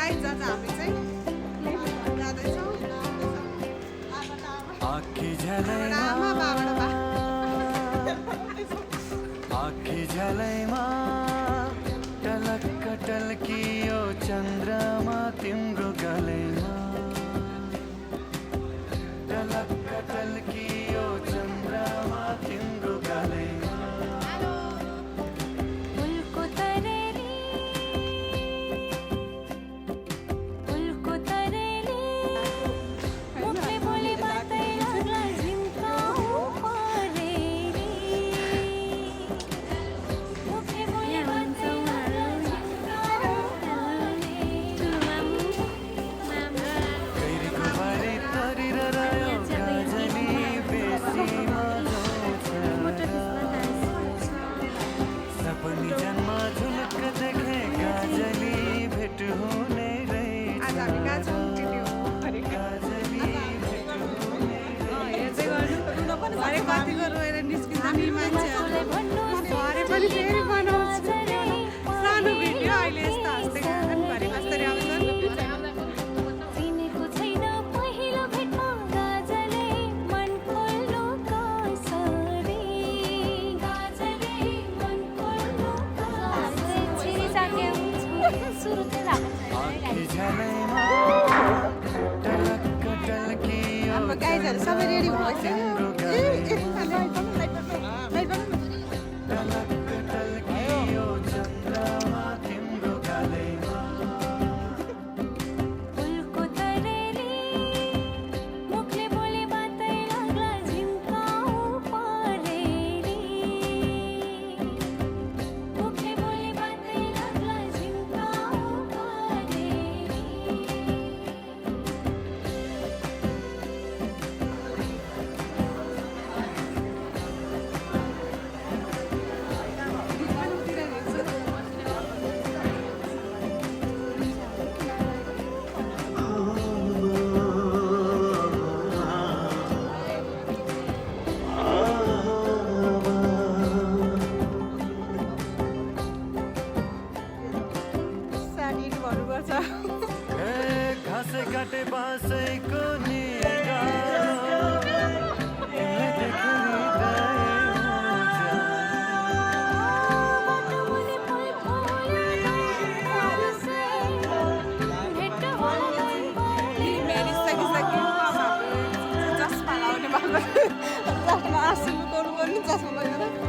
guys आज हामी चाहिँ जाँदैछौँ आमा बाबाट बा आखी झलैमा टलक्क टल्कियो चन्द्रमा तिम्रो गलैमा टलक्क टल्कियो चन्द्रमा तिम्रो गलैमा कतिको रोएर निस्किन्छ नि मान्छेहरू भरे पनि फेरि बनाउँछ सानो भिडियो अहिले यस्तो हाँस्दै खान्छन् भरे कस्तरी आउँछन् हाम्रो गाइजहरू सबै रेडी हुनुभएछ काटे बासैको चस्मा लाउने बाबा चस्मा आँसु लुकाउनु पर्ने चस्मा लगाएर